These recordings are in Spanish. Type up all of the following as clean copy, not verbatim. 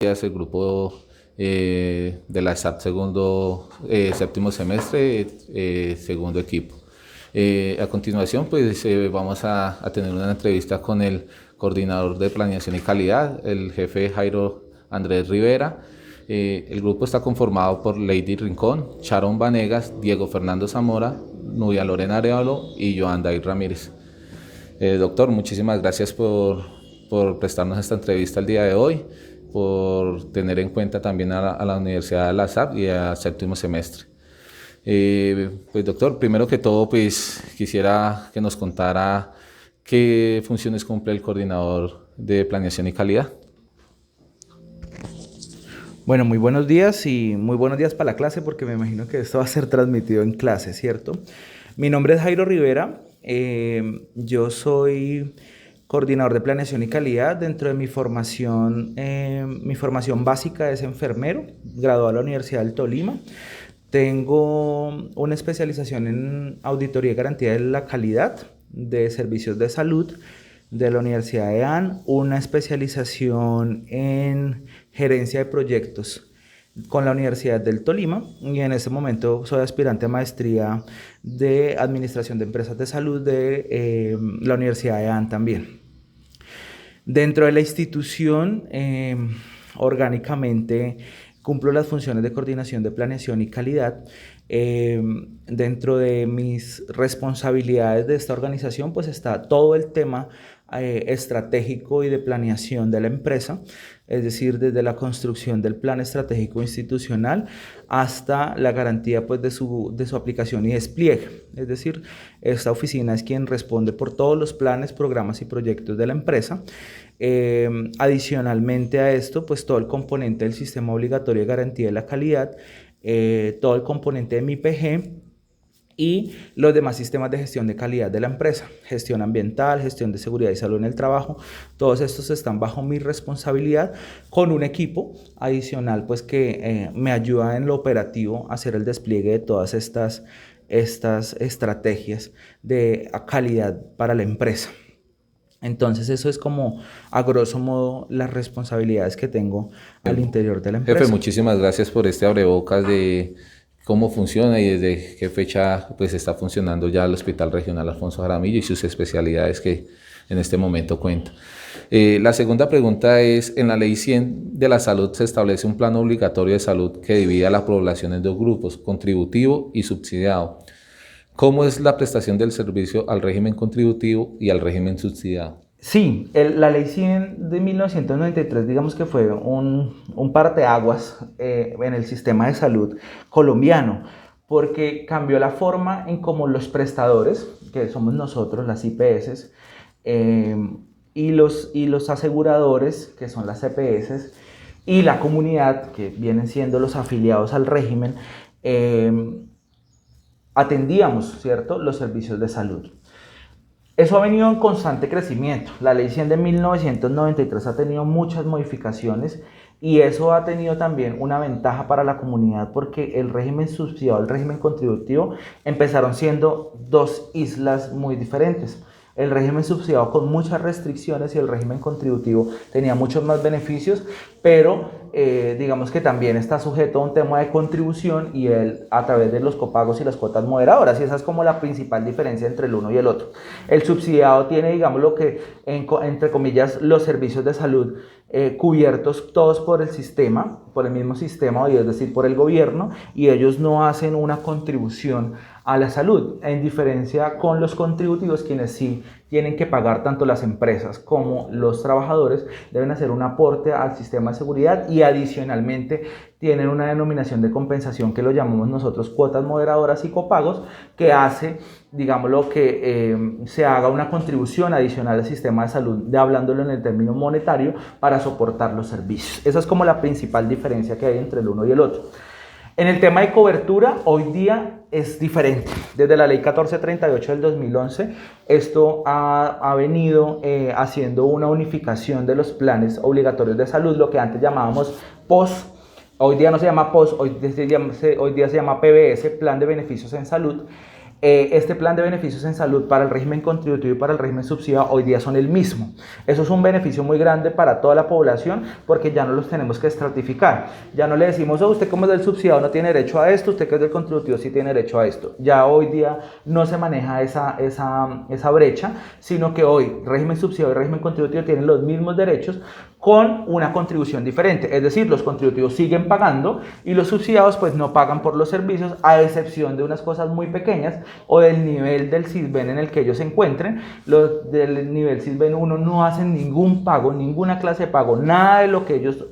El grupo de la SAP séptimo semestre, segundo equipo. A continuación, pues vamos a tener una entrevista con el coordinador de planeación y calidad, el jefe Jairo Andrés Rivera. El grupo está conformado por Lady Rincón, Sharon Vanegas, Diego Fernando Zamora, Nubia Lorena Arevalo y Joan David Ramírez. Doctor, muchísimas gracias por prestarnos esta entrevista el día de hoy, por tener en cuenta también a la Universidad de la SAP y a séptimo semestre. Pues doctor, primero que todo, pues quisiera que nos contara qué funciones cumple el coordinador de planeación y calidad. Bueno, muy buenos días y muy buenos días para la clase, porque me imagino que esto va a ser transmitido en clase, ¿cierto? Mi nombre es Jairo Rivera, yo soy coordinador de planeación y calidad. Dentro de mi formación básica es enfermero, graduado de la Universidad del Tolima. Tengo una especialización en auditoría y garantía de la calidad de servicios de salud de la Universidad de AN, una especialización en gerencia de proyectos con la Universidad del Tolima, y en este momento soy aspirante a maestría de administración de empresas de salud de la Universidad de AN también. Dentro de la institución, orgánicamente cumplo las funciones de coordinación de planeación y calidad. Dentro de mis responsabilidades de esta organización, pues está todo el tema estratégico y de planeación de la empresa, es decir, desde la construcción del plan estratégico institucional hasta la garantía, pues, de su aplicación y despliegue. Es decir, esta oficina es quien responde por todos los planes, programas y proyectos de la empresa. Adicionalmente a esto, pues todo el componente del sistema obligatorio de garantía de la calidad, todo el componente de mi PG y los demás sistemas de gestión de calidad de la empresa, gestión ambiental, gestión de seguridad y salud en el trabajo. Todos estos están bajo mi responsabilidad, con un equipo adicional, pues, que me ayuda en lo operativo a hacer el despliegue de todas estas estrategias de calidad para la empresa. Entonces eso es como, a grosso modo, las responsabilidades que tengo al interior de la empresa. Jefe, muchísimas gracias por este abrebocas de cómo funciona y desde qué fecha pues está funcionando ya el Hospital Regional Alfonso Jaramillo y sus especialidades que en este momento cuenta. La segunda pregunta es: en la Ley 100 de la Salud se establece un plan obligatorio de salud que divide a la población en dos grupos, contributivo y subsidiado. ¿Cómo es la prestación del servicio al régimen contributivo y al régimen subsidiado? Sí, la Ley 100 de 1993, digamos que fue un parteaguas en el sistema de salud colombiano, porque cambió la forma en cómo los prestadores, que somos nosotros, las IPS, y los aseguradores, que son las EPS, y la comunidad, que vienen siendo los afiliados al régimen, atendíamos, ¿cierto?, los servicios de salud. Eso ha venido en constante crecimiento. La Ley 100 de 1993 ha tenido muchas modificaciones, y eso ha tenido también una ventaja para la comunidad, porque el régimen subsidiado y el régimen contributivo empezaron siendo dos islas muy diferentes. El régimen subsidiado con muchas restricciones y el régimen contributivo tenía muchos más beneficios, pero digamos que también está sujeto a un tema de contribución y a través de los copagos y las cuotas moderadoras, y esa es como la principal diferencia entre el uno y el otro. El subsidiado tiene, digamos, lo que entre comillas, los servicios de salud cubiertos todos por el sistema, por el mismo sistema, es decir, por el gobierno, y ellos no hacen una contribución a la salud, en diferencia con los contributivos, quienes sí tienen que pagar. Tanto las empresas como los trabajadores deben hacer un aporte al sistema de seguridad, y adicionalmente tienen una denominación de compensación que lo llamamos nosotros cuotas moderadoras y copagos, que hace, digámoslo, que se haga una contribución adicional al sistema de salud, hablándolo en el término monetario, para soportar los servicios. Esa es como la principal diferencia que hay entre el uno y el otro. En el tema de cobertura, hoy día es diferente. Desde la Ley 1438 del 2011, esto ha venido haciendo una unificación de los planes obligatorios de salud, lo que antes llamábamos POS. Hoy día no se llama POS, hoy día se llama PBS, Plan de Beneficios en Salud. este plan de beneficios en salud para el régimen contributivo y para el régimen subsidiado hoy día son el mismo. Eso es un beneficio muy grande para toda la población porque ya no los tenemos que estratificar. Ya no le decimos, oh, usted como es del subsidiado no tiene derecho a esto, usted que es del contributivo sí tiene derecho a esto. Ya hoy día no se maneja esa brecha, sino que hoy régimen subsidiado y régimen contributivo tienen los mismos derechos con una contribución diferente. Es decir, los contributivos siguen pagando y los subsidiados pues no pagan por los servicios, a excepción de unas cosas muy pequeñas o del nivel del SISBEN en el que ellos se encuentren. Los del nivel SISBEN 1 no hacen ningún pago, ninguna clase de pago, nada de lo que ellos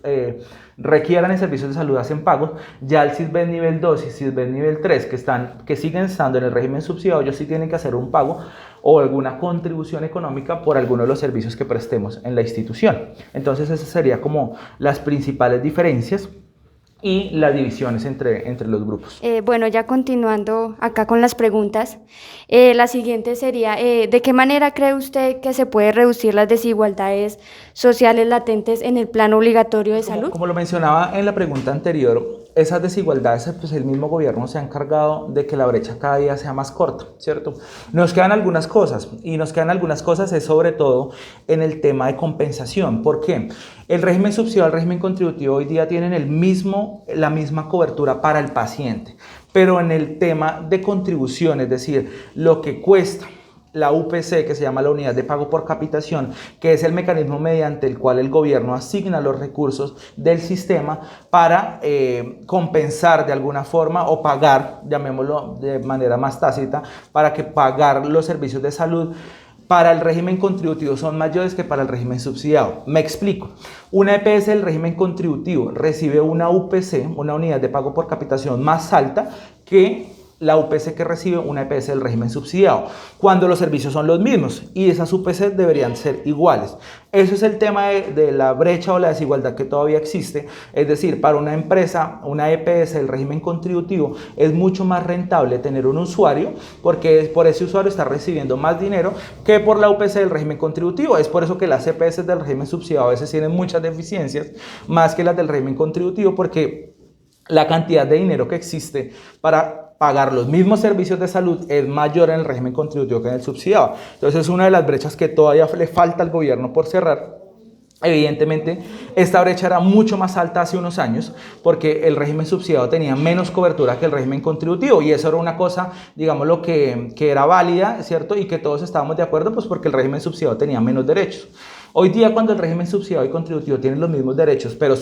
requieran en servicios de salud hacen pagos. Ya el SISBEN nivel 2 y SISBEN nivel 3 que siguen estando en el régimen subsidiado, ellos sí tienen que hacer un pago o alguna contribución económica por alguno de los servicios que prestemos en la institución. Entonces esas serían como las principales diferencias y las divisiones entre los grupos. Bueno, ya continuando acá con las preguntas, la siguiente sería, ¿de qué manera cree usted que se puede reducir las desigualdades sociales latentes en el plan obligatorio de salud? Como lo mencionaba en la pregunta anterior, esas desigualdades, pues el mismo gobierno se ha encargado de que la brecha cada día sea más corta, ¿cierto? Nos quedan algunas cosas, y nos quedan algunas cosas es sobre todo en el tema de compensación. ¿Por qué? El régimen subsidiado y el régimen contributivo hoy día tienen la misma cobertura para el paciente, pero en el tema de contribución, es decir, lo que cuesta la UPC, que se llama la unidad de pago por capitación, que es el mecanismo mediante el cual el gobierno asigna los recursos del sistema para compensar de alguna forma o pagar, llamémoslo de manera más tácita, para que pagar los servicios de salud para el régimen contributivo son mayores que para el régimen subsidiado. Me explico. Una EPS del régimen contributivo recibe una UPC, una unidad de pago por capitación más alta que la UPC que recibe una EPS del régimen subsidiado, cuando los servicios son los mismos y esas UPC deberían ser iguales. Eso es el tema de la brecha o la desigualdad que todavía existe. Es decir, para una empresa, una EPS del régimen contributivo es mucho más rentable tener un usuario porque por ese usuario está recibiendo más dinero que por la UPC del régimen contributivo. Es por eso que las EPS del régimen subsidiado a veces tienen muchas deficiencias más que las del régimen contributivo, porque la cantidad de dinero que existe para pagar los mismos servicios de salud es mayor en el régimen contributivo que en el subsidiado. Entonces es una de las brechas que todavía le falta al gobierno por cerrar. Evidentemente, esta brecha era mucho más alta hace unos años porque el régimen subsidiado tenía menos cobertura que el régimen contributivo y eso era una cosa, digamos, lo que era válida, ¿cierto? Y que todos estábamos de acuerdo, pues porque el régimen subsidiado tenía menos derechos. Hoy día, cuando el régimen subsidiado y contributivo tienen los mismos derechos, pero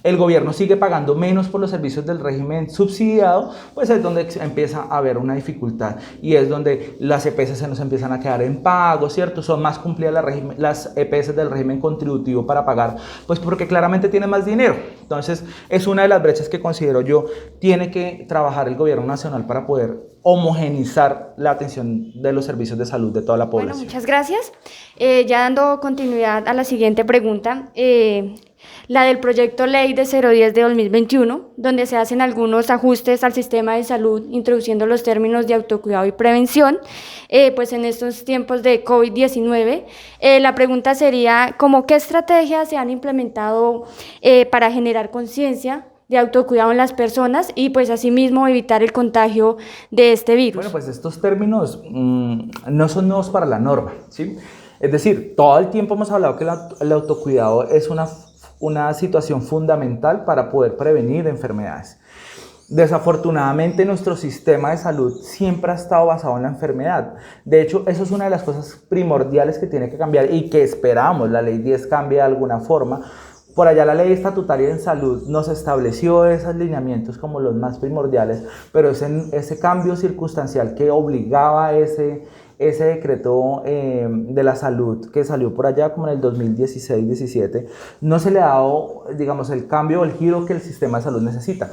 el gobierno sigue pagando menos por los servicios del régimen subsidiado, pues es donde empieza a haber una dificultad y es donde las EPS se nos empiezan a quedar en pago, ¿cierto? Son más cumplidas las EPS del régimen contributivo para pagar, pues porque claramente tienen más dinero. Entonces, es una de las brechas que considero yo tiene que trabajar el gobierno nacional para poder homogenizar la atención de los servicios de salud de toda la población. Bueno, muchas gracias. Ya dando continuidad a la siguiente pregunta, la del proyecto ley de 010 de 2021, donde se hacen algunos ajustes al sistema de salud, introduciendo los términos de autocuidado y prevención, pues en estos tiempos de COVID-19, la pregunta sería, ¿cómo qué estrategias se han implementado para generar conciencia de autocuidado en las personas y pues asimismo evitar el contagio de este virus? Bueno, pues estos términos no son nuevos para la norma, ¿sí? Es decir, todo el tiempo hemos hablado que el autocuidado es una situación fundamental para poder prevenir enfermedades. Desafortunadamente, nuestro sistema de salud siempre ha estado basado en la enfermedad. De hecho, eso es una de las cosas primordiales que tiene que cambiar y que esperamos la ley 10 cambie de alguna forma. Por allá la ley estatutaria en salud nos estableció esos lineamientos como los más primordiales, pero ese cambio circunstancial que obligaba ese decreto de la salud que salió por allá como en el 2016-17, no se le ha dado, digamos, el cambio o el giro que el sistema de salud necesita.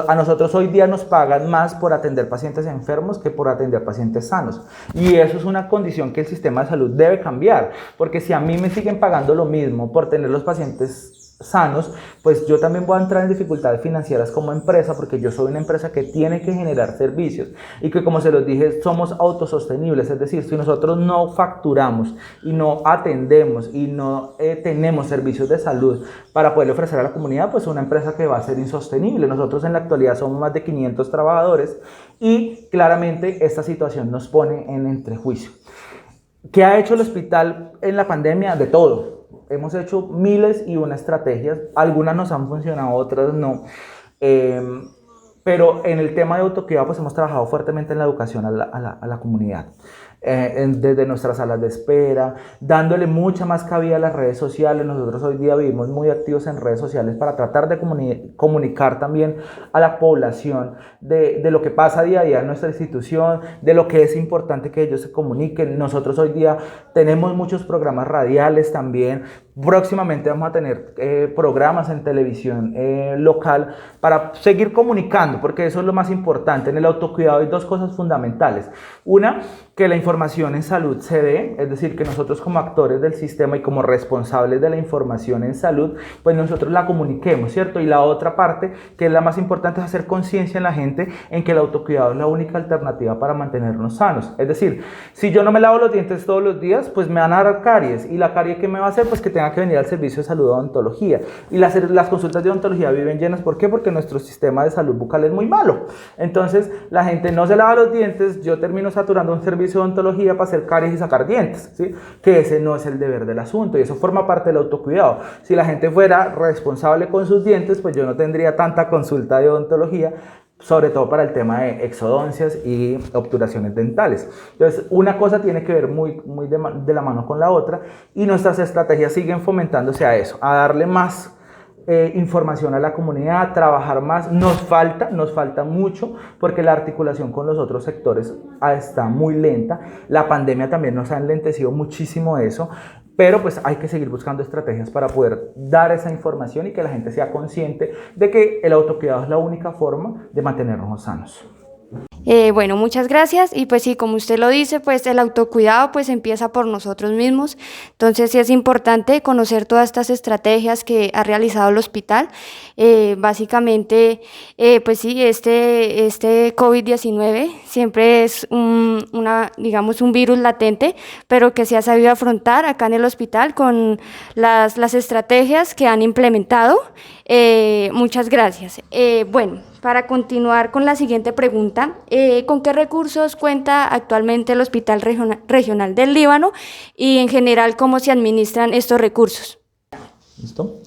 A nosotros hoy día nos pagan más por atender pacientes enfermos que por atender pacientes sanos. Y eso es una condición que el sistema de salud debe cambiar, porque si a mí me siguen pagando lo mismo por tener los pacientes sanos, pues yo también voy a entrar en dificultades financieras como empresa, porque yo soy una empresa que tiene que generar servicios y que, como se los dije, somos autosostenibles. Es decir, si nosotros no facturamos y no atendemos y no tenemos servicios de salud para poder ofrecer a la comunidad, pues una empresa que va a ser insostenible. Nosotros en la actualidad somos más de 500 trabajadores y claramente esta situación nos pone en entrejuicio. ¿Qué ha hecho el hospital en la pandemia? De todo. Hemos hecho miles y una estrategias, algunas nos han funcionado, otras no. Pero en el tema de autocuidado pues hemos trabajado fuertemente en la educación a la comunidad. Desde nuestras salas de espera, dándole mucha más cabida a las redes sociales. Nosotros hoy día vivimos muy activos en redes sociales para tratar de comunicar también a la población de lo que pasa día a día en nuestra institución, de lo que es importante que ellos se comuniquen. Nosotros hoy día tenemos muchos programas radiales también. Próximamente vamos a tener programas en televisión local para seguir comunicando, porque eso es lo más importante. En el autocuidado hay dos cosas fundamentales. Una, que la información en salud se dé, es decir, que nosotros como actores del sistema y como responsables de la información en salud, pues nosotros la comuniquemos, ¿cierto? Y la otra parte, que es la más importante, es hacer conciencia en la gente en que el autocuidado es la única alternativa para mantenernos sanos. Es decir, si yo no me lavo los dientes todos los días, pues me van a dar caries. ¿Y la carie qué me va a hacer? Pues que tenga que venir al servicio de salud de odontología. Y las consultas de odontología viven llenas. ¿Por qué? Porque nuestro sistema de salud bucal es muy malo. Entonces, la gente no se lava los dientes, yo termino saturando un servicio de odontología para hacer caries y sacar dientes, ¿sí? Que ese no es el deber del asunto y eso forma parte del autocuidado. Si la gente fuera responsable con sus dientes, pues yo no tendría tanta consulta de odontología, sobre todo para el tema de exodoncias y obturaciones dentales. Entonces, una cosa tiene que ver muy de la mano con la otra y nuestras estrategias siguen fomentándose a eso, a darle más información a la comunidad, trabajar más. Nos falta mucho porque la articulación con los otros sectores está muy lenta. La pandemia también nos ha enlentecido muchísimo eso, pero pues hay que seguir buscando estrategias para poder dar esa información y que la gente sea consciente de que el autocuidado es la única forma de mantenernos sanos. Bueno, muchas gracias y pues sí, como usted lo dice, pues el autocuidado pues empieza por nosotros mismos, entonces sí es importante conocer todas estas estrategias que ha realizado el hospital. Básicamente, pues sí, este COVID-19 siempre es digamos, un virus latente, pero que se ha sabido afrontar acá en el hospital con las estrategias que han implementado. Muchas gracias. Bueno, para continuar con la siguiente pregunta, ¿con qué recursos cuenta actualmente el Hospital Regional del Líbano y en general cómo se administran estos recursos? ¿Listo?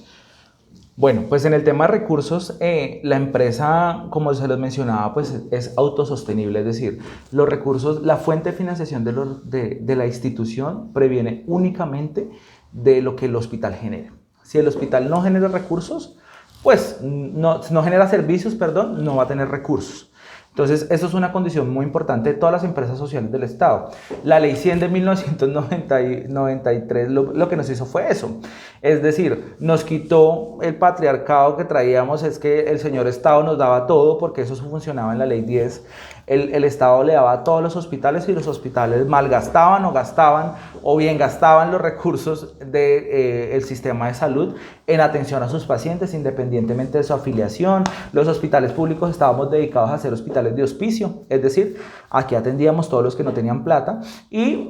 Bueno, pues en el tema de recursos, la empresa, como se los mencionaba, pues es autosostenible, es decir, los recursos, la fuente de financiación de la institución previene únicamente de lo que el hospital genera. Si el hospital no genera recursos, pues no genera servicios, perdón, no va a tener recursos. Entonces, eso es una condición muy importante de todas las empresas sociales del Estado. La Ley 100 de 1993 lo que nos hizo fue eso. Es decir, nos quitó el patriarcado que traíamos, es que el señor Estado nos daba todo, porque eso funcionaba en la Ley 10. El Estado le daba a todos los hospitales y los hospitales malgastaban o gastaban, o bien gastaban los recursos del sistema de salud en atención a sus pacientes, independientemente de su afiliación. Los hospitales públicos estábamos dedicados a ser hospitales de hospicio, es decir, aquí atendíamos todos los que no tenían plata y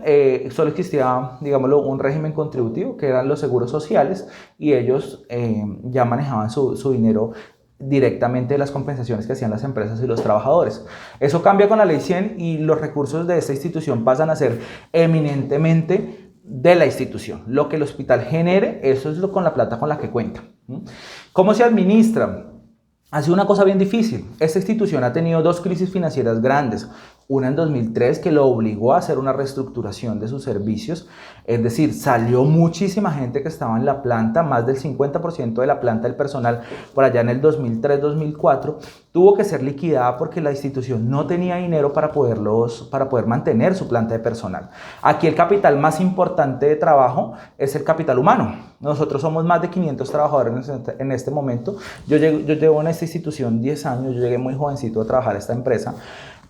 solo existía, digámoslo, un régimen contributivo que eran los seguros sociales y ellos ya manejaban su dinero directamente de las compensaciones que hacían las empresas y los trabajadores. Eso cambia con la Ley 100 y los recursos de esta institución pasan a ser eminentemente de la institución. Lo que el hospital genere, eso es con la plata con la que cuenta. ¿Cómo se administra? Ha sido una cosa bien difícil. Esta institución ha tenido dos crisis financieras grandes. Una en 2003 que lo obligó a hacer una reestructuración de sus servicios, es decir, salió muchísima gente que estaba en la planta, más del 50% de la planta del personal por allá en el 2003-2004, tuvo que ser liquidada porque la institución no tenía dinero para poder mantener su planta de personal. Aquí el capital más importante de trabajo es el capital humano. Nosotros somos más de 500 trabajadores en este momento. Yo llevo en esta institución 10 años, yo llegué muy jovencito a trabajar a esta empresa.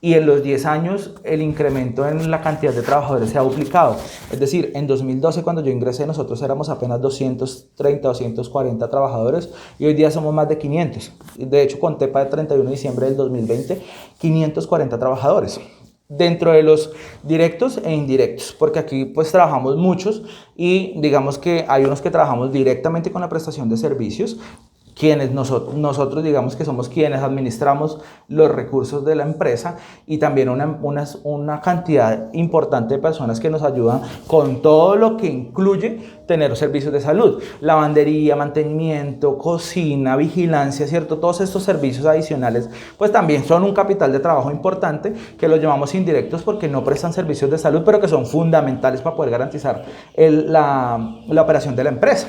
y en los 10 años el incremento en la cantidad de trabajadores se ha duplicado. Es decir, en 2012 cuando yo ingresé nosotros éramos apenas 230, 240 trabajadores y hoy día somos más de 500. De hecho, conté para el 31 de diciembre del 2020 540 trabajadores. Dentro de los directos e indirectos, porque aquí pues trabajamos muchos y digamos que hay unos que trabajamos directamente con la prestación de servicios, quienes nosotros digamos que somos quienes administramos los recursos de la empresa y también una cantidad importante de personas que nos ayudan con todo lo que incluye tener servicios de salud, lavandería, mantenimiento, cocina, vigilancia, ¿cierto? Todos estos servicios adicionales pues también son un capital de trabajo importante que los llamamos indirectos porque no prestan servicios de salud, pero que son fundamentales para poder garantizar la operación de la empresa.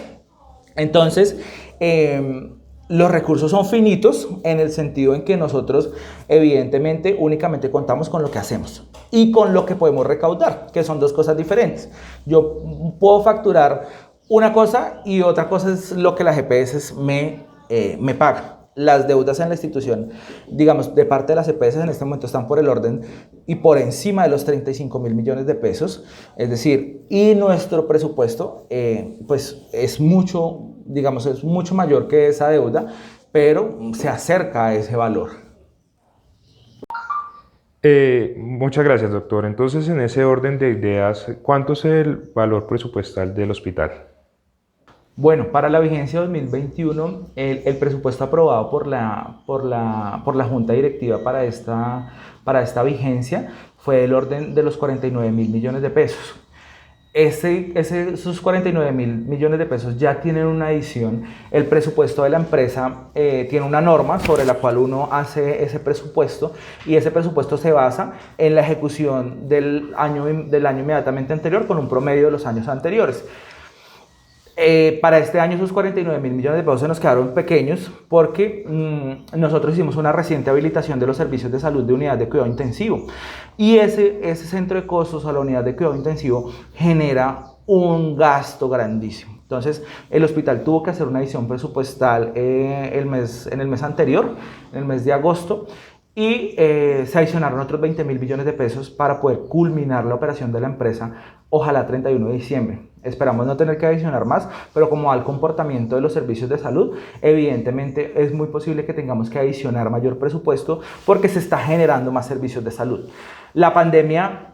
Entonces, los recursos son finitos en el sentido en que nosotros evidentemente únicamente contamos con lo que hacemos y con lo que podemos recaudar, que son dos cosas diferentes. Yo puedo facturar una cosa y otra cosa es lo que las EPS me pagan. Las deudas en la institución, digamos, de parte de las EPS en este momento están por el orden y por encima de los 35.000 millones de pesos, es decir, y nuestro presupuesto pues es mucho, digamos, es mucho mayor que esa deuda, pero se acerca a ese valor. Muchas gracias, doctor. Entonces, en ese orden de ideas, ¿cuánto es el valor presupuestal del hospital? Bueno, para la vigencia 2021, el presupuesto aprobado por la Junta Directiva para esta vigencia fue del orden de los 49.000 millones de pesos. Esos 49.000 millones de pesos ya tienen una adición. El presupuesto de la empresa tiene una norma sobre la cual uno hace ese presupuesto y ese presupuesto se basa en la ejecución del año inmediatamente anterior con un promedio de los años anteriores. Para este año esos 49.000 millones de pesos se nos quedaron pequeños porque nosotros hicimos una reciente habilitación de los servicios de salud de unidad de cuidado intensivo y ese centro de costos a la unidad de cuidado intensivo genera un gasto grandísimo. Entonces el hospital tuvo que hacer una adición presupuestal en el mes anterior, en el mes de agosto, y se adicionaron otros 20.000 millones de pesos para poder culminar la operación de la empresa, ojalá 31 de diciembre. Esperamos no tener que adicionar más, pero como al comportamiento de los servicios de salud, evidentemente es muy posible que tengamos que adicionar mayor presupuesto porque se está generando más servicios de salud. La pandemia,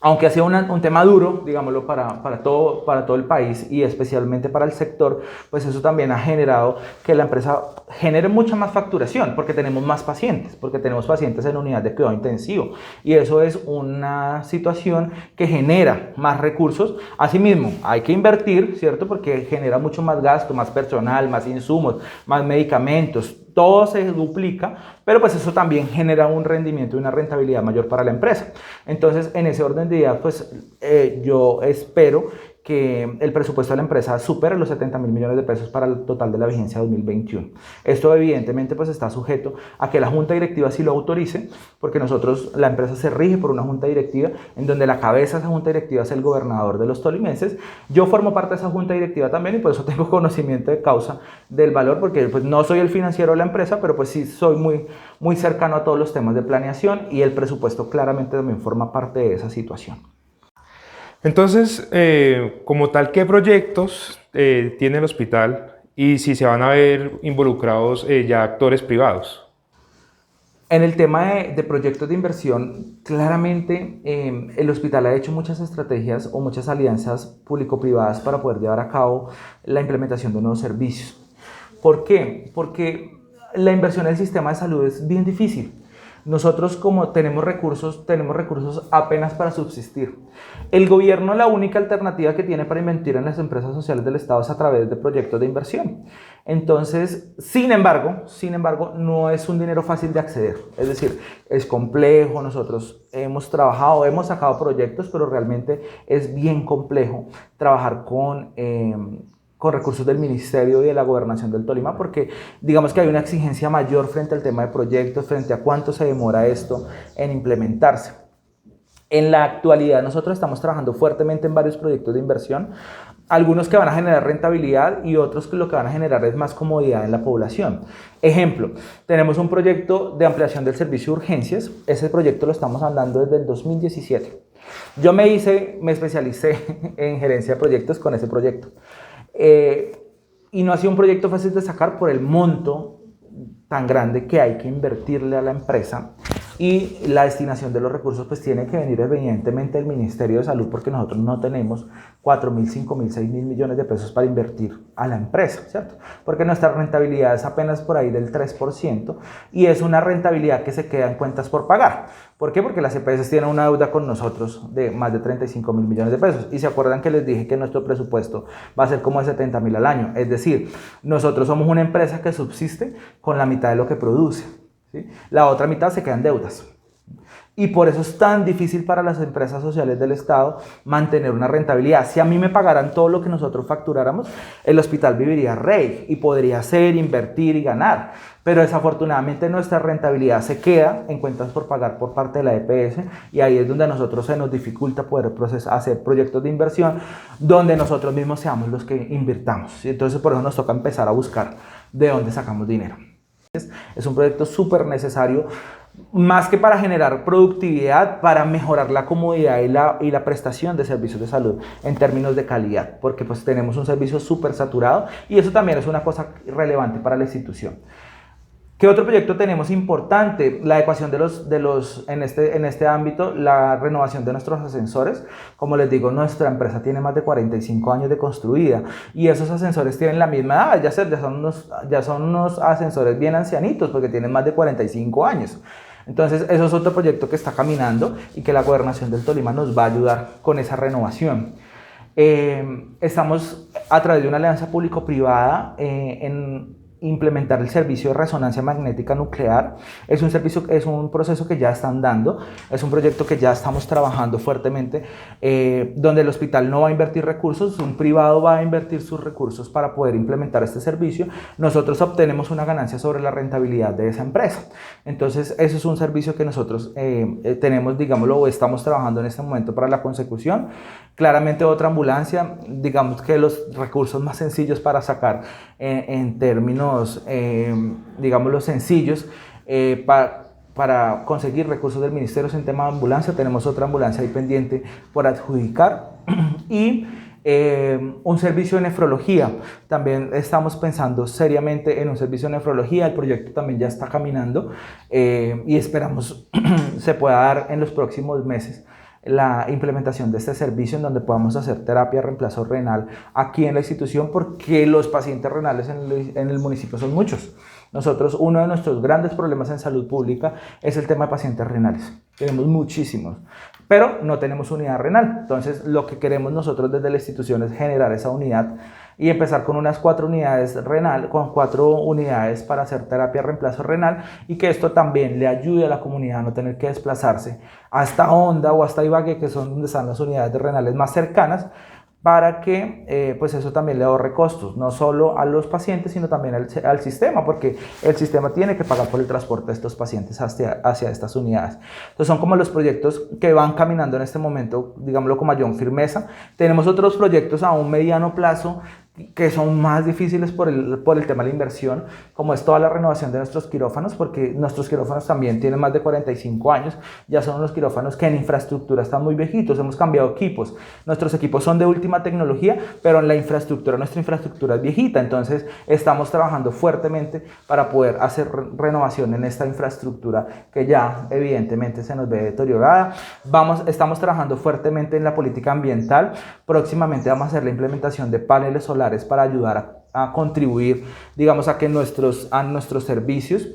aunque ha sido un tema duro, digámoslo, para todo el país y especialmente para el sector, pues eso también ha generado que la empresa genere mucha más facturación porque tenemos más pacientes, porque tenemos pacientes en unidad de cuidado intensivo y eso es una situación que genera más recursos. Asimismo, hay que invertir, ¿cierto? Porque genera mucho más gasto, más personal, más insumos, más medicamentos. Todo se duplica, pero pues eso también genera un rendimiento y una rentabilidad mayor para la empresa. Entonces, en ese orden de ideas, pues yo espero que el presupuesto de la empresa supere los 70.000 millones de pesos para el total de la vigencia 2021. Esto evidentemente pues está sujeto a que la junta directiva sí lo autorice, porque la empresa se rige por una junta directiva en donde la cabeza de esa junta directiva es el gobernador de los tolimenses. Yo formo parte de esa junta directiva también y por eso tengo conocimiento de causa del valor, porque pues no soy el financiero de la empresa, pero pues sí soy muy cercano a todos los temas de planeación y el presupuesto claramente también forma parte de esa situación. Entonces, como tal, ¿qué proyectos tiene el hospital y si se van a ver involucrados ya actores privados? En el tema de proyectos de inversión, claramente el hospital ha hecho muchas estrategias o muchas alianzas público-privadas para poder llevar a cabo la implementación de nuevos servicios. ¿Por qué? Porque la inversión en el sistema de salud es bien difícil. Nosotros como tenemos recursos apenas para subsistir. El gobierno la única alternativa que tiene para invertir en las empresas sociales del Estado es a través de proyectos de inversión. Entonces, sin embargo, no es un dinero fácil de acceder. Es decir, es complejo. Nosotros hemos sacado proyectos, pero realmente es bien complejo trabajar con recursos del Ministerio y de la Gobernación del Tolima, porque digamos que hay una exigencia mayor frente al tema de proyectos, frente a cuánto se demora esto en implementarse. En la actualidad nosotros estamos trabajando fuertemente en varios proyectos de inversión algunos que van a generar rentabilidad y otros que lo que van a generar es más comodidad en la población. Ejemplo, tenemos un proyecto de ampliación del servicio de urgencias. Ese proyecto lo estamos andando desde el 2017. Yo me especialicé en gerencia de proyectos con ese proyecto. Y no ha sido un proyecto fácil de sacar por el monto tan grande que hay que invertirle a la empresa, y la destinación de los recursos pues tiene que venir evidentemente del Ministerio de Salud, porque nosotros no tenemos 4.000, 5.000, 6.000 millones de pesos para invertir a la empresa, ¿cierto? Porque nuestra rentabilidad es apenas por ahí del 3% y es una rentabilidad que se queda en cuentas por pagar. ¿Por qué? Porque las EPS tienen una deuda con nosotros de más de 35.000 millones de pesos, y se acuerdan que les dije que nuestro presupuesto va a ser como de 70.000 al año, es decir, nosotros somos una empresa que subsiste con la mitad de lo que produce, ¿sí? La otra mitad se quedan deudas. Y por eso es tan difícil para las empresas sociales del Estado mantener una rentabilidad. Si a mí me pagaran todo lo que nosotros facturáramos, el hospital viviría rey y podría hacer, invertir y ganar. Pero desafortunadamente nuestra rentabilidad se queda en cuentas por pagar por parte de la EPS, y ahí es donde a nosotros se nos dificulta poder hacer proyectos de inversión donde nosotros mismos seamos los que invirtamos. Y entonces por eso nos toca empezar a buscar de dónde sacamos dinero. Es un proyecto súper necesario, más que para generar productividad, para mejorar la comodidad y la prestación de servicios de salud en términos de calidad, porque pues tenemos un servicio súper saturado y eso también es una cosa relevante para la institución. ¿Qué otro proyecto tenemos importante? La adecuación en este ámbito, la renovación de nuestros ascensores. Como les digo, nuestra empresa tiene más de 45 años de construida y esos ascensores tienen la misma edad, ya son unos ascensores bien ancianitos porque tienen más de 45 años. Entonces, eso es otro proyecto que está caminando y que la Gobernación del Tolima nos va a ayudar con esa renovación. Estamos a través de una alianza público-privada en implementar el servicio de resonancia magnética nuclear. Es un proceso que ya están dando, es un proyecto que ya estamos trabajando fuertemente, donde el hospital no va a invertir recursos, un privado va a invertir sus recursos para poder implementar este servicio. Nosotros obtenemos una ganancia sobre la rentabilidad de esa empresa. Entonces, eso es un servicio que nosotros tenemos, digámoslo, o estamos trabajando en este momento para la consecución. Claramente otra ambulancia, digamos que los recursos más sencillos para sacar en términos, digámoslo, sencillos, para conseguir recursos del ministerio en tema de ambulancia. Tenemos otra ambulancia ahí pendiente por adjudicar y un servicio de nefrología. También estamos pensando seriamente en un servicio de nefrología. El proyecto también ya está caminando y esperamos se pueda dar en los próximos meses la implementación de este servicio en donde podamos hacer terapia de reemplazo renal aquí en la institución, porque los pacientes renales en el municipio son muchos. Nosotros, uno de nuestros grandes problemas en salud pública es el tema de pacientes renales. Tenemos muchísimos, pero no tenemos unidad renal. Entonces, lo que queremos nosotros desde la institución es generar esa unidad y empezar con unas 4 unidades para hacer terapia de reemplazo renal, y que esto también le ayude a la comunidad a no tener que desplazarse hasta Honda o hasta Ibagué, que son donde están las unidades de renales más cercanas, para que pues eso también le ahorre costos, no solo a los pacientes, sino también al sistema, porque el sistema tiene que pagar por el transporte de estos pacientes hacia estas unidades. Entonces son como los proyectos que van caminando en este momento, digámoslo, con mayor firmeza. Tenemos otros proyectos a un mediano plazo que son más difíciles por el tema de la inversión, como es toda la renovación de nuestros quirófanos, porque nuestros quirófanos también tienen más de 45 años, ya son unos quirófanos que en infraestructura están muy viejitos, hemos cambiado equipos, nuestros equipos son de última tecnología, pero en la infraestructura, nuestra infraestructura es viejita, entonces estamos trabajando fuertemente para poder hacer renovación en esta infraestructura que ya evidentemente se nos ve deteriorada. Estamos trabajando fuertemente en la política ambiental. Próximamente vamos a hacer la implementación de paneles solares para ayudar a contribuir, digamos, a que a nuestros servicios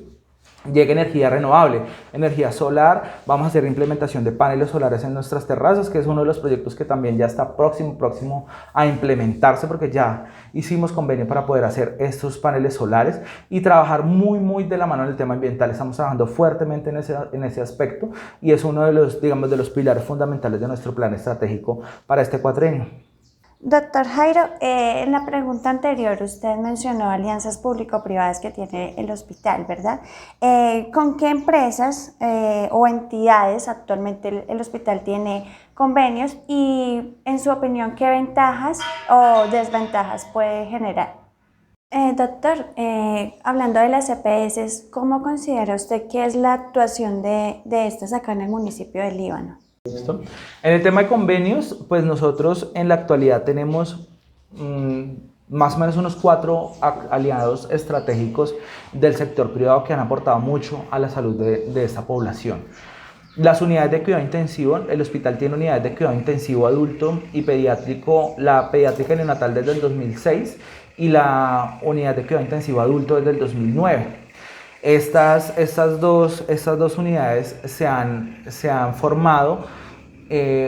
llegue energía renovable, energía solar. Vamos a hacer implementación de paneles solares en nuestras terrazas, que es uno de los proyectos que también ya está próximo a implementarse, porque ya hicimos convenio para poder hacer estos paneles solares y trabajar muy de la mano en el tema ambiental. Estamos trabajando fuertemente en ese aspecto y es uno de los, digamos, de los pilares fundamentales de nuestro plan estratégico para este cuatrienio. Doctor Jairo, en la pregunta anterior usted mencionó alianzas público-privadas que tiene el hospital, ¿verdad? ¿Con qué empresas o entidades actualmente el hospital tiene convenios y, en su opinión, qué ventajas o desventajas puede generar? Doctor, hablando de las EPS, ¿cómo considera usted que es la actuación de estas acá en el municipio de Líbano? ¿Listo? En el tema de convenios, pues nosotros en la actualidad tenemos más o menos unos 4 aliados estratégicos del sector privado que han aportado mucho a la salud de esta población. Las unidades de cuidado intensivo, el hospital tiene unidades de cuidado intensivo adulto y pediátrico, la pediátrica y neonatal desde el 2006 y la unidad de cuidado intensivo adulto desde el 2009. Estas dos unidades se han formado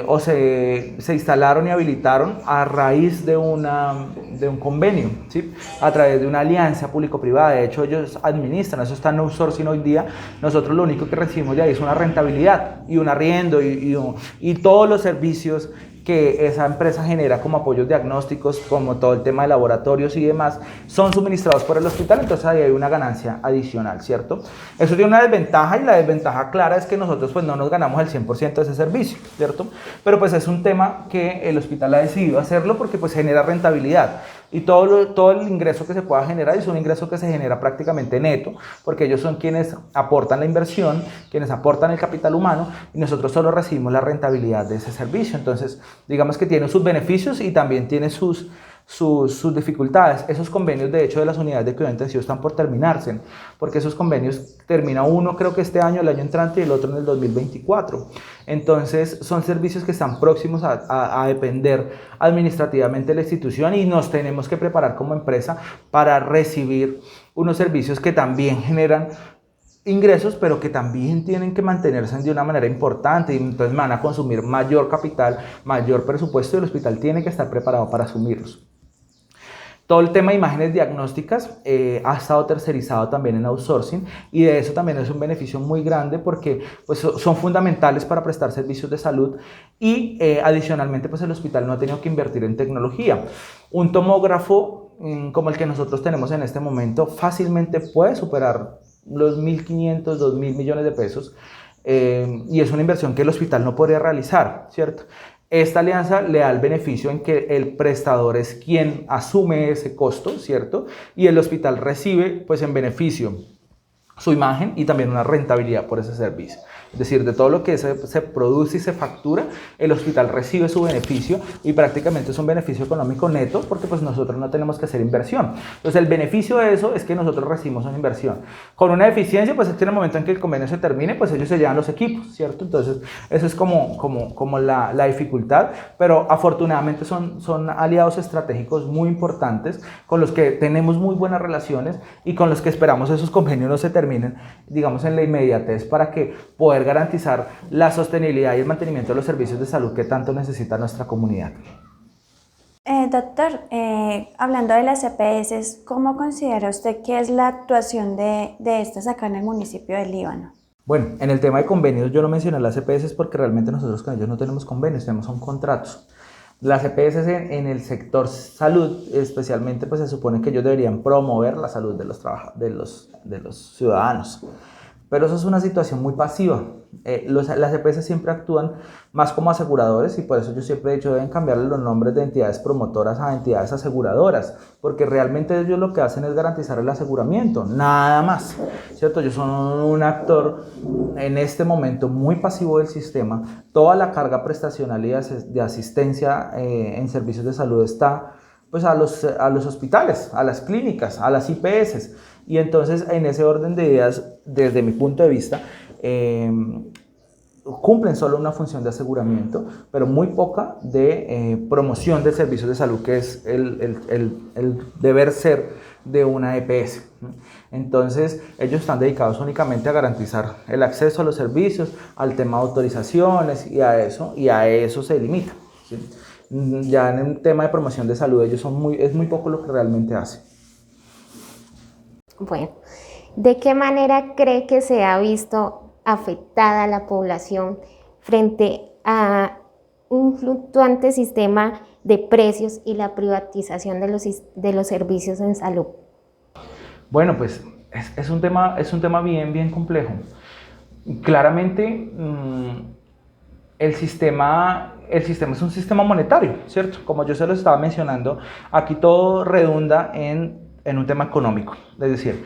o se instalaron y habilitaron a raíz de un convenio, ¿sí? A través de una alianza público-privada. De hecho, ellos administran, eso está en outsourcing hoy día. Nosotros lo único que recibimos de ahí es una rentabilidad y un arriendo y todos los servicios que esa empresa genera como apoyos diagnósticos, como todo el tema de laboratorios y demás, son suministrados por el hospital, entonces ahí hay una ganancia adicional, ¿cierto? Eso tiene una desventaja y la desventaja clara es que nosotros pues no nos ganamos el 100% de ese servicio, ¿cierto? Pero pues es un tema que el hospital ha decidido hacerlo porque pues genera rentabilidad. Y todo el ingreso que se pueda generar es un ingreso que se genera prácticamente neto, porque ellos son quienes aportan la inversión, quienes aportan el capital humano, y nosotros solo recibimos la rentabilidad de ese servicio. Entonces, digamos que tiene sus beneficios y también tiene sus dificultades. Esos convenios, de hecho, de las unidades de cuidado intensivo están por terminarse, porque esos convenios termina uno creo que este año, el año entrante, y el otro en el 2024. Entonces son servicios que están próximos a depender administrativamente de la institución y nos tenemos que preparar como empresa para recibir unos servicios que también generan ingresos, pero que también tienen que mantenerse de una manera importante y entonces van a consumir mayor capital, mayor presupuesto y el hospital tiene que estar preparado para asumirlos. Todo el tema de imágenes diagnósticas ha estado tercerizado también en outsourcing y de eso también es un beneficio muy grande porque pues, son fundamentales para prestar servicios de salud y adicionalmente pues, el hospital no ha tenido que invertir en tecnología. Un tomógrafo como el que nosotros tenemos en este momento fácilmente puede superar los 1.500, 2.000 millones de pesos y es una inversión que el hospital no podría realizar, ¿cierto? Esta alianza le da el beneficio en que el prestador es quien asume ese costo, ¿cierto? Y el hospital recibe, pues en beneficio, su imagen y también una rentabilidad por ese servicio. Es decir, de todo lo que se produce y se factura, el hospital recibe su beneficio y prácticamente es un beneficio económico neto porque pues nosotros no tenemos que hacer inversión. Entonces el beneficio de eso es que nosotros recibimos una inversión. Con una eficiencia, pues es que en el momento en que el convenio se termine, pues ellos se llevan los equipos, ¿cierto? Entonces eso es como la dificultad, pero afortunadamente son aliados estratégicos muy importantes con los que tenemos muy buenas relaciones y con los que esperamos esos convenios no se terminen, digamos, en la inmediatez para que poder garantizar la sostenibilidad y el mantenimiento de los servicios de salud que tanto necesita nuestra comunidad. Doctor, hablando de las EPS, ¿cómo considera usted que es la actuación de estas acá en el municipio de Líbano? Bueno, en el tema de convenios yo no mencioné las EPS porque realmente nosotros con ellos no tenemos convenios, tenemos son contratos. Las EPS en el sector salud, especialmente, pues se supone que ellos deberían promover la salud de los ciudadanos. Pero eso es una situación muy pasiva. Las EPS siempre actúan más como aseguradores y por eso yo siempre he dicho deben cambiarle los nombres de entidades promotoras a entidades aseguradoras, porque realmente ellos lo que hacen es garantizar el aseguramiento, nada más, ¿cierto? Ellos son un actor en este momento muy pasivo del sistema. Toda la carga prestacional y de asistencia en servicios de salud está pues a los hospitales, a las clínicas, a las IPS. Y entonces, en ese orden de ideas, desde mi punto de vista, cumplen solo una función de aseguramiento, pero muy poca de promoción de servicios de salud, que es el deber ser de una EPS. Entonces, ellos están dedicados únicamente a garantizar el acceso a los servicios, al tema de autorizaciones y a eso se limita, ¿sí? Ya en el tema de promoción de salud, ellos es muy poco lo que realmente hacen. Bueno, ¿de qué manera cree que se ha visto afectada la población frente a un fluctuante sistema de precios y la privatización de los servicios en salud? Bueno, pues es un tema bien complejo. Claramente, el sistema es un sistema monetario, ¿cierto? Como yo se lo estaba mencionando, aquí todo redunda en un tema económico. Es decir,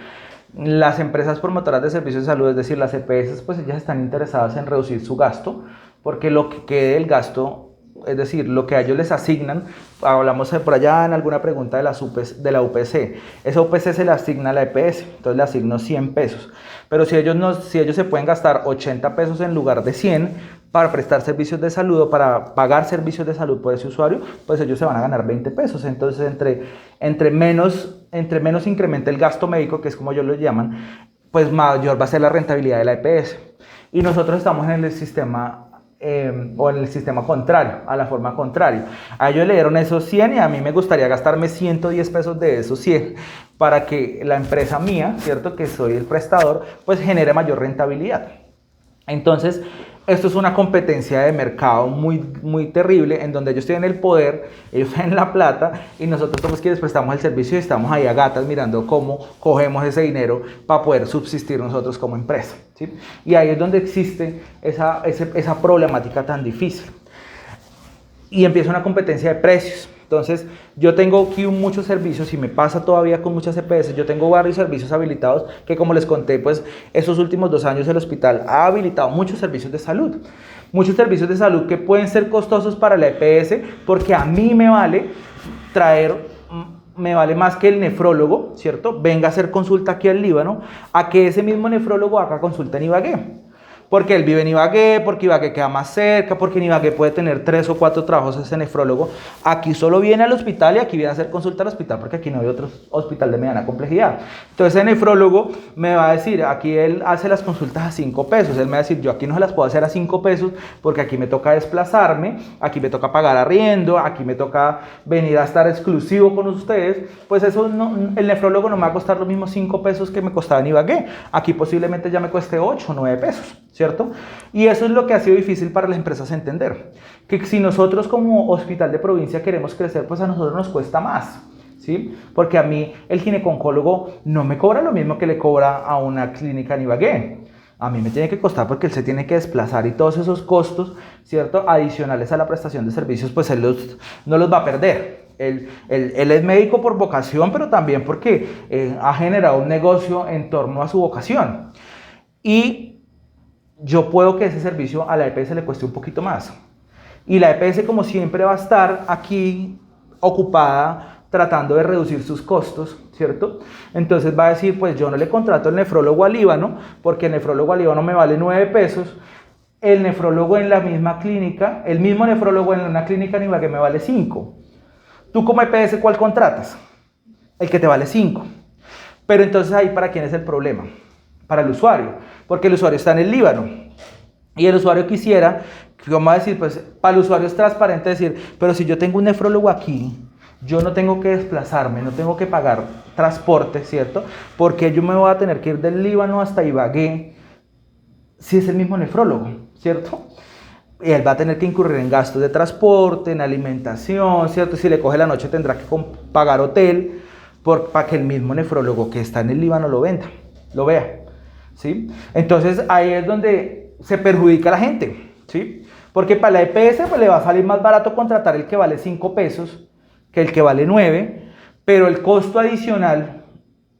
las empresas promotoras de servicios de salud, es decir, las EPS, pues ellas están interesadas en reducir su gasto, porque lo que quede del gasto, es decir, lo que a ellos les asignan, hablamos por allá en alguna pregunta de la UPC, esa UPC se le asigna a la EPS, entonces le asigno 100 pesos, pero si ellos se pueden gastar 80 pesos en lugar de 100 para prestar servicios de salud o para pagar servicios de salud por ese usuario, pues ellos se van a ganar 20 pesos, entonces entre menos incrementa el gasto médico, que es como ellos lo llaman, pues mayor va a ser la rentabilidad de la EPS. Y nosotros estamos en el sistema o en el sistema contrario, a la forma contraria. A ellos le dieron esos 100 y a mí me gustaría gastarme 110 pesos de esos 100 para que la empresa mía, ¿cierto? Que soy el prestador, pues genere mayor rentabilidad. Entonces, esto es una competencia de mercado muy terrible, en donde ellos tienen el poder, ellos tienen la plata, y nosotros somos quienes prestamos el servicio y estamos ahí a gatas mirando cómo cogemos ese dinero para poder subsistir nosotros como empresa, ¿sí? Y ahí es donde existe esa problemática tan difícil. Y empieza una competencia de precios. Entonces, yo tengo aquí muchos servicios y me pasa todavía con muchas EPS. Yo tengo varios servicios habilitados que, como les conté, pues estos últimos 2 años el hospital ha habilitado muchos servicios de salud. Muchos servicios de salud que pueden ser costosos para la EPS, porque a mí me vale más que el nefrólogo, ¿cierto? Venga a hacer consulta aquí al Líbano, a que ese mismo nefrólogo haga consulta en Ibagué. Porque él vive en Ibagué, porque Ibagué queda más cerca, porque en Ibagué puede tener 3 o 4 trabajos ese nefrólogo. Aquí solo viene al hospital y aquí viene a hacer consulta al hospital, porque aquí no hay otro hospital de mediana complejidad. Entonces el nefrólogo me va a decir, aquí él hace las consultas a 5 pesos. Él me va a decir, yo aquí no se las puedo hacer a 5 pesos porque aquí me toca desplazarme, aquí me toca pagar arriendo, aquí me toca venir a estar exclusivo con ustedes. Pues eso el nefrólogo no me va a costar los mismos 5 pesos que me costaba en Ibagué. Aquí posiblemente ya me cueste 8 o 9 pesos. ¿Cierto? Y eso es lo que ha sido difícil para las empresas entender, que si nosotros como hospital de provincia queremos crecer, pues a nosotros nos cuesta más, ¿sí? Porque a mí el gineco-oncólogo no me cobra lo mismo que le cobra a una clínica en Ibagué. A mí me tiene que costar porque él se tiene que desplazar y todos esos costos, ¿cierto? Adicionales a la prestación de servicios, pues él no los va a perder. Él es médico por vocación, pero también porque ha generado un negocio en torno a su vocación. Y yo puedo que ese servicio a la EPS le cueste un poquito más. Y la EPS, como siempre, va a estar aquí ocupada tratando de reducir sus costos, ¿cierto? Entonces va a decir, pues yo no le contrato al nefrólogo al Líbano, porque el nefrólogo al Líbano me vale 9 pesos. El nefrólogo en la misma clínica, el mismo nefrólogo en una clínica en Ibagué me vale 5. ¿Tú como EPS cuál contratas? El que te vale 5. Pero entonces ahí, ¿para quién es el problema? Para el usuario, porque el usuario está en el Líbano y el usuario quisiera, vamos a decir, pues para el usuario es transparente decir, pero si yo tengo un nefrólogo aquí, yo no tengo que desplazarme, no tengo que pagar transporte, ¿cierto? Porque yo me voy a tener que ir del Líbano hasta Ibagué si es el mismo nefrólogo, ¿cierto? Y él va a tener que incurrir en gastos de transporte, en alimentación, ¿cierto? Si le coge la noche tendrá que pagar hotel para que el mismo nefrólogo que está en el Líbano lo vea. ¿Sí? Entonces ahí es donde se perjudica a la gente, ¿sí? Porque para la EPS pues, le va a salir más barato contratar el que vale 5 pesos que el que vale 9, pero el costo adicional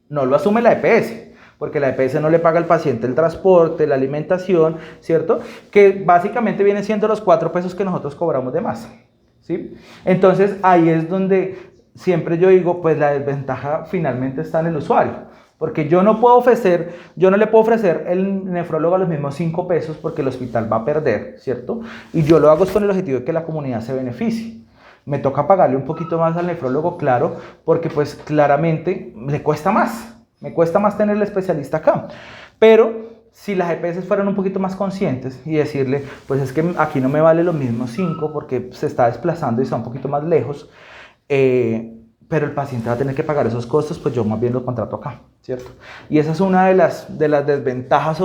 no lo asume la EPS, porque la EPS no le paga al paciente el transporte, la alimentación, ¿cierto? Que básicamente vienen siendo los 4 pesos que nosotros cobramos de más, ¿sí? Entonces ahí es donde siempre yo digo, pues la desventaja finalmente está en el usuario. Porque yo no le puedo ofrecer el nefrólogo a los mismos 5 pesos porque el hospital va a perder, ¿cierto? Y yo lo hago con el objetivo de que la comunidad se beneficie. Me toca pagarle un poquito más al nefrólogo, claro, porque pues claramente me cuesta más tener el especialista acá. Pero si las EPS fueran un poquito más conscientes y decirle, pues es que aquí no me vale los mismos 5 porque se está desplazando y está un poquito más lejos, pero el paciente va a tener que pagar esos costos, pues yo más bien lo contrato acá, ¿cierto? Y esa es una de las desventajas